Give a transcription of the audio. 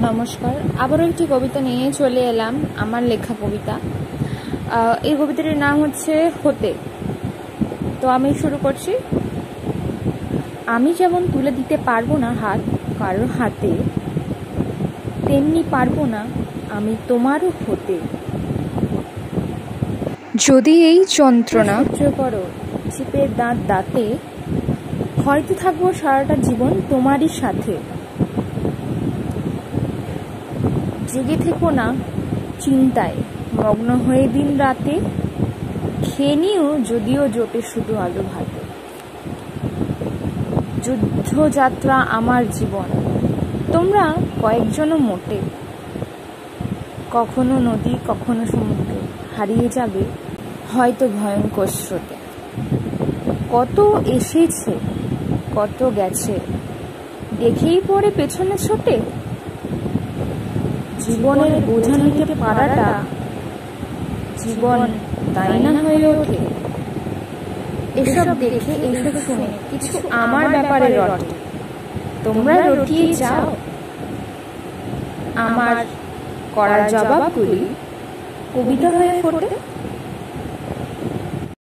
নমস্কার, আবারও একটি কবিতা নিয়ে চলে এলাম। আমার লেখা কবিতা। এই কবিতাটির নাম হচ্ছে হতে। তো আমি শুরু করছি। আমি যেমন তুলে দিতে পারবো না হাত কারোর হাতে, তেমনি পারবো না আমি তোমারও হতে। যদি এই যন্ত্রণা সহ্য করো চিপে দাঁত দাঁতে, হয়তো থাকবো সারাটা জীবন তোমারই সাথে। জেগে থেকো না চিন্তায় মগ্ন হয়ে দিন রাতে, খেয়ে নিও যদিও জোটে শুধু আলু ভাতে। যুদ্ধযাত্রা আমার জীবন, তোমরা কয়েকজনও মোটে, কখনো নদী কখনো সমুদ্র হারিয়ে যাবে হয়তো ভয়ঙ্কর স্রোতে। কত এসেছে কত গেছে, দেখেই পরে পেছনে ছোটে। জীবনের বোঝা নিতে পারাটা জীবন তাই না হয়ে ওঠে। এসব দেখে এসব শুনে কিছু আমার ব্যাপারে রটে, তোমরা রটিয়ে যাও আমার করার জবাবগুলি কবিতা হয়ে ফোটে।